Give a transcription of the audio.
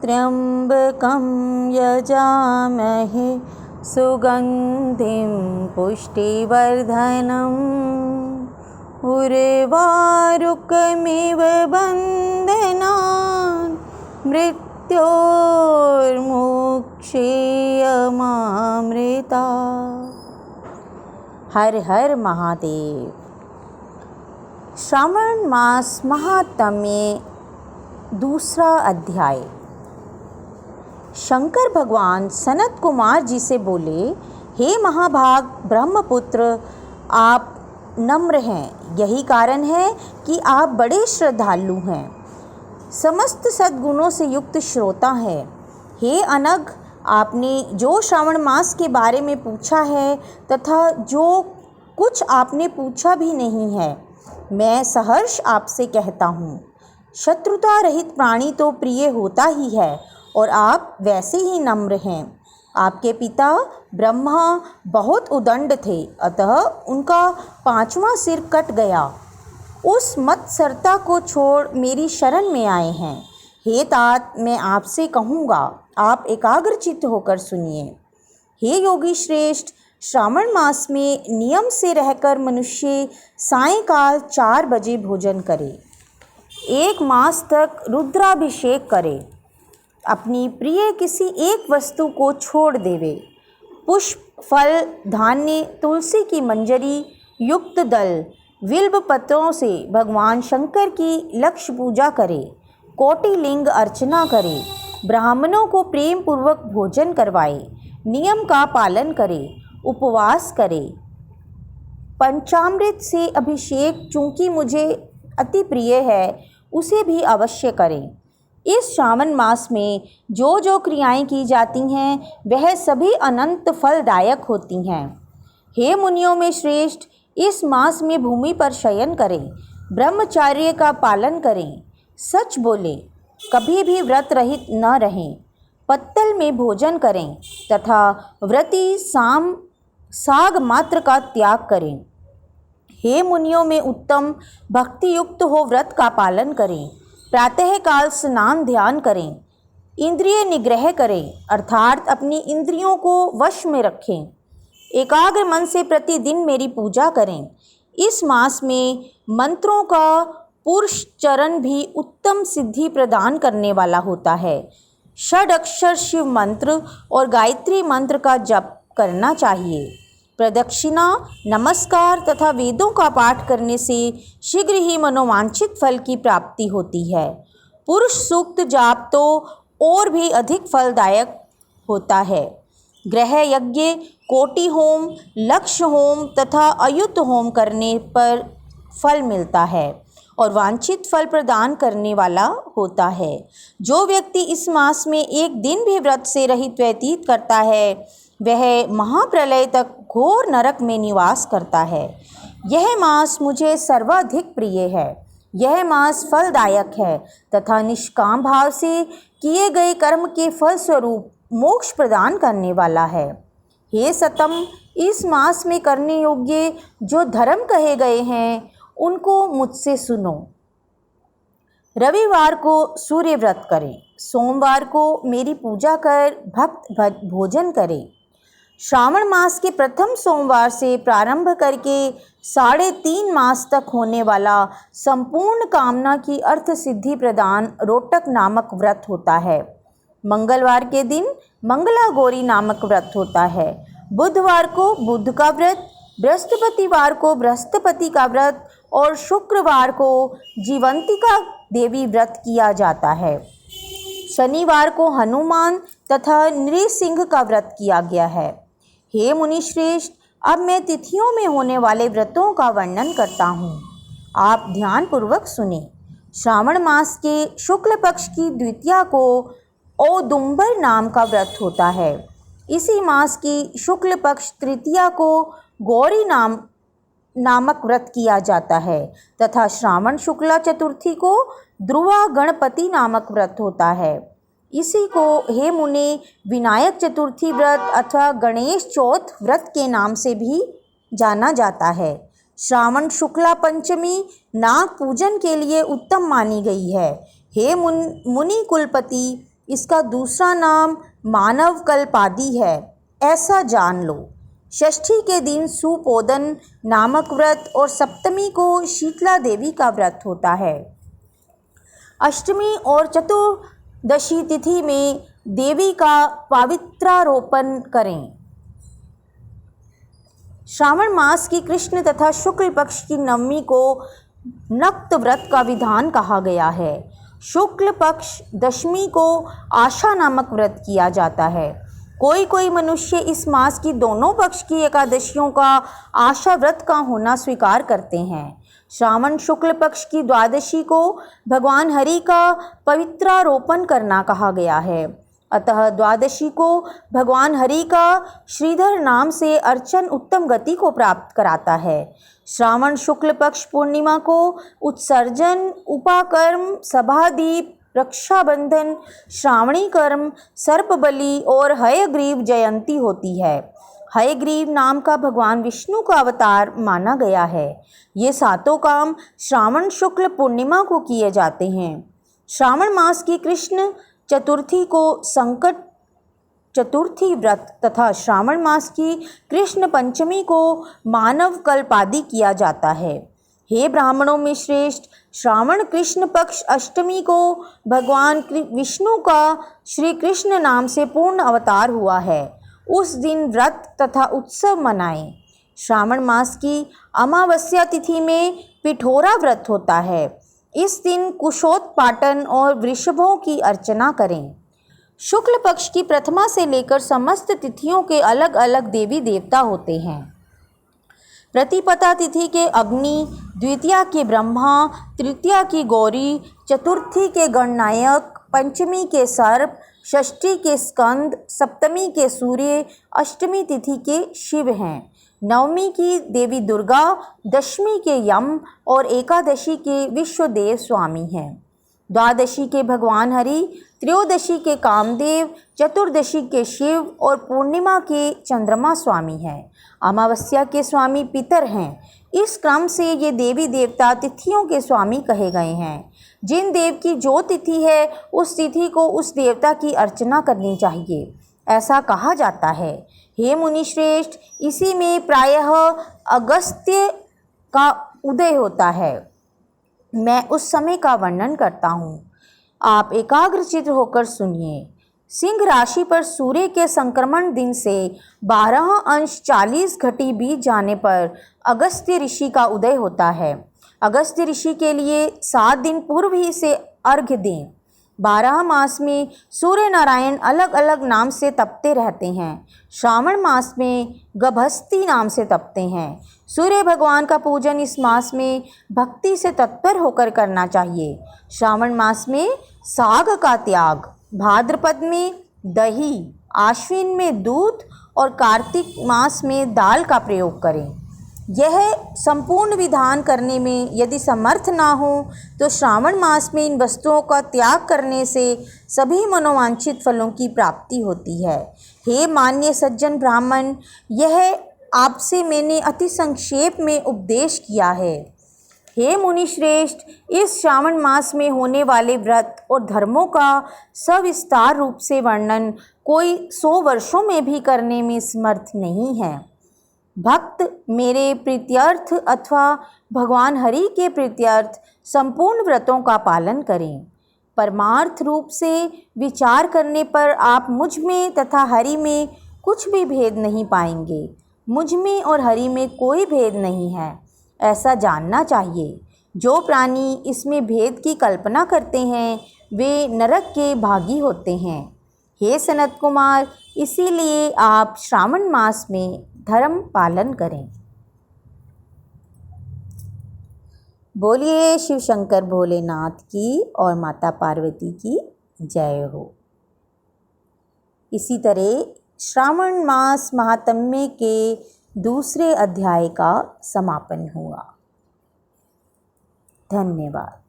त्र्यम्बकं यजामहे सुगन्धिं पुष्टिवर्धनम् उर्वारुकमिव बन्धनान् मृत्योर्मुक्षीयमामृता। हर हर महादेव। श्रावण मास महात्म्य दूसरा अध्याय। शंकर भगवान सनत कुमार जी से बोले, हे महाभाग ब्रह्मपुत्र, आप नम्र हैं। यही कारण है कि आप बड़े श्रद्धालु हैं, समस्त सद्गुणों से युक्त श्रोता हैं। हे अनघ, आपने जो श्रावण मास के बारे में पूछा है तथा जो कुछ आपने पूछा भी नहीं है, मैं सहर्ष आपसे कहता हूँ। शत्रुता रहित प्राणी तो प्रिय होता ही है और आप वैसे ही नम्र हैं। आपके पिता ब्रह्मा बहुत उदंड थे, अतः उनका 5वां सिर कट गया। उस मत्सरता को छोड़ मेरी शरण में आए हैं। हे तात, मैं आपसे कहूँगा, आप एकाग्रचित्त होकर सुनिए। हे योगी श्रेष्ठ, श्रावण मास में नियम से रहकर मनुष्य सायंकाल 4 बजे भोजन करे, 1 मास तक रुद्राभिषेक करे, अपनी प्रिय किसी एक वस्तु को छोड़ देवे, पुष्प, फल, धान्य, तुलसी की मंजरी युक्त दल, बिल्व पत्रों से भगवान शंकर की लक्ष्य पूजा करे, कोटिलिंग अर्चना करे, ब्राह्मणों को प्रेम पूर्वक भोजन करवाए, नियम का पालन करे, उपवास करे, पंचामृत से अभिषेक चूँकि मुझे अति प्रिय है उसे भी अवश्य करें। इस श्रावण मास में जो जो क्रियाएं की जाती हैं वह सभी अनंत फलदायक होती हैं। हे मुनियों में श्रेष्ठ, इस मास में भूमि पर शयन करें, ब्रह्मचर्य का पालन करें, सच बोले, कभी भी व्रत रहित न रहें, पत्तल में भोजन करें तथा व्रती साग मात्र का त्याग करें। हे मुनियों में उत्तम, भक्ति युक्त हो व्रत का पालन करें, प्रातःकाल स्नान ध्यान करें, इंद्रिय निग्रह करें अर्थात अपनी इंद्रियों को वश में रखें, एकाग्र मन से प्रतिदिन मेरी पूजा करें। इस मास में मंत्रों का पुरुष चरण भी उत्तम सिद्धि प्रदान करने वाला होता है। षड अक्षर शिव मंत्र और गायत्री मंत्र का जप करना चाहिए। प्रदक्षिणा, नमस्कार तथा वेदों का पाठ करने से शीघ्र ही मनोवांछित फल की प्राप्ति होती है। पुरुष सूक्त जाप तो और भी अधिक फलदायक होता है। ग्रह यज्ञ, कोटि होम, लक्ष्य होम तथा अयुत होम करने पर फल मिलता है और वांछित फल प्रदान करने वाला होता है। जो व्यक्ति इस मास में एक दिन भी व्रत से रहित व्यतीत करता है वह महाप्रलय तक घोर नरक में निवास करता है। यह मास मुझे सर्वाधिक प्रिय है। यह मास फलदायक है तथा निष्काम भाव से किए गए कर्म के फल स्वरूप मोक्ष प्रदान करने वाला है। हे सतम, इस मास में करने योग्य जो धर्म कहे गए हैं उनको मुझसे सुनो। रविवार को सूर्य व्रत करें, सोमवार को मेरी पूजा कर भक्त भोजन करें। श्रावण मास के प्रथम सोमवार से प्रारंभ करके 3.5 मास तक होने वाला संपूर्ण कामना की अर्थ सिद्धि प्रदान रोटक नामक व्रत होता है। मंगलवार के दिन मंगला गौरी नामक व्रत होता है। बुधवार को बुध का व्रत, बृहस्पतिवार को बृहस्पति का व्रत और शुक्रवार को जीवंतिका देवी व्रत किया जाता है। शनिवार को हनुमान तथा नृसिंह का व्रत किया गया है। हे मुनिश्रेष्ठ, अब मैं तिथियों में होने वाले व्रतों का वर्णन करता हूँ, आप ध्यान पूर्वक सुने। श्रावण मास के शुक्ल पक्ष की द्वितीया को औदुंबर नाम का व्रत होता है। इसी मास की शुक्ल पक्ष तृतीया को गौरी नामक व्रत किया जाता है तथा श्रावण शुक्ला चतुर्थी को ध्रुवा गणपति नामक व्रत होता है। इसी को हे मुने विनायक चतुर्थी व्रत अथवा गणेश चौथ व्रत के नाम से भी जाना जाता है। श्रावण शुक्ला पंचमी नाग पूजन के लिए उत्तम मानी गई है। हे मुनि कुलपति, इसका दूसरा नाम मानव कल्पादि है, ऐसा जान लो। षष्ठी के दिन सुपोदन नामक व्रत और सप्तमी को शीतला देवी का व्रत होता है। अष्टमी और चतुर्दशी तिथि में देवी का पवित्रारोपण करें। श्रावण मास की कृष्ण तथा शुक्ल पक्ष की नवमी को नक्त व्रत का विधान कहा गया है। शुक्ल पक्ष दशमी को आशा नामक व्रत किया जाता है। कोई कोई मनुष्य इस मास की दोनों पक्ष की एकादशियों का आशा व्रत का होना स्वीकार करते हैं। श्रावण शुक्ल पक्ष की द्वादशी को भगवान हरि का पवित्रारोपण करना कहा गया है। अतः द्वादशी को भगवान हरि का श्रीधर नाम से अर्चन उत्तम गति को प्राप्त कराता है। श्रावण शुक्ल पक्ष पूर्णिमा को उत्सर्जन, उपाकर्म, सभादीप, रक्षाबंधन, श्रावणी कर्म, सर्पबलि और हयग्रीव जयंती होती है। हयग्रीव नाम का भगवान विष्णु का अवतार माना गया है। ये सातों काम श्रावण शुक्ल पूर्णिमा को किए जाते हैं। श्रावण मास की कृष्ण चतुर्थी को संकट चतुर्थी व्रत तथा श्रावण मास की कृष्ण पंचमी को मानव कल्पादि किया जाता है। हे ब्राह्मणों में श्रेष्ठ, श्रावण कृष्ण पक्ष अष्टमी को भगवान विष्णु का श्री कृष्ण नाम से पूर्ण अवतार हुआ है। उस दिन व्रत तथा उत्सव मनाएं। श्रावण मास की अमावस्या तिथि में पिठोरा व्रत होता है। इस दिन कुशोत्पाटन और वृषभों की अर्चना करें। शुक्ल पक्ष की प्रथमा से लेकर समस्त तिथियों के अलग अलग देवी देवता होते हैं। प्रतिपदा तिथि के अग्नि, द्वितीया के ब्रह्मा, तृतीया की गौरी, चतुर्थी के गणनायक, पंचमी के सर्प, षष्ठी के स्कंद, सप्तमी के सूर्य, अष्टमी तिथि के शिव हैं। नवमी की देवी दुर्गा, दशमी के यम और एकादशी के विश्वदेव स्वामी हैं। द्वादशी के भगवान हरि, त्रयोदशी के कामदेव, चतुर्दशी के शिव और पूर्णिमा के चंद्रमा स्वामी हैं। अमावस्या के स्वामी पितर हैं। इस क्रम से ये देवी देवता तिथियों के स्वामी कहे गए हैं। जिन देव की जो तिथि है उस तिथि को उस देवता की अर्चना करनी चाहिए, ऐसा कहा जाता है। हे मुनि श्रेष्ठ, इसी में प्रायः अगस्त्य का उदय होता है। मैं उस समय का वर्णन करता हूँ, आप एकाग्रचित्त होकर सुनिए। सिंह राशि पर सूर्य के संक्रमण दिन से 12 अंश 40 घटी बीत जाने पर अगस्त्य ऋषि का उदय होता है। अगस्त्य ऋषि के लिए 7 दिन पूर्व ही से अर्घ्य दें। 12 मास में सूर्य नारायण अलग अलग नाम से तपते रहते हैं। श्रावण मास में गभस्ती नाम से तपते हैं। सूर्य भगवान का पूजन इस मास में भक्ति से तत्पर होकर करना चाहिए। श्रावण मास में साग का त्याग, भाद्रपद में दही, आश्विन में दूध और कार्तिक मास में दाल का प्रयोग करें। यह संपूर्ण विधान करने में यदि समर्थ ना हो तो श्रावण मास में इन वस्तुओं का त्याग करने से सभी मनोवांछित फलों की प्राप्ति होती है। हे मान्य सज्जन ब्राह्मण, यह आपसे मैंने अति संक्षेप में उपदेश किया है। हे मुनि श्रेष्ठ, इस श्रावण मास में होने वाले व्रत और धर्मों का सविस्तार रूप से वर्णन कोई 100 वर्षों में भी करने में समर्थ नहीं है। भक्त मेरे प्रीत्यर्थ अथवा भगवान हरि के प्रीत्यर्थ संपूर्ण व्रतों का पालन करें। परमार्थ रूप से विचार करने पर आप मुझ में तथा हरि में कुछ भी भेद नहीं पाएंगे। मुझ में और हरि में कोई भेद नहीं है, ऐसा जानना चाहिए। जो प्राणी इसमें भेद की कल्पना करते हैं वे नरक के भागी होते हैं। हे सनत कुमार, इसीलिए आप श्रावण मास में धर्म पालन करें। बोलिए शिव शंकर भोलेनाथ की और माता पार्वती की जय हो। इसी तरह श्रावण मास महात्म्य के दूसरे अध्याय का समापन हुआ। धन्यवाद।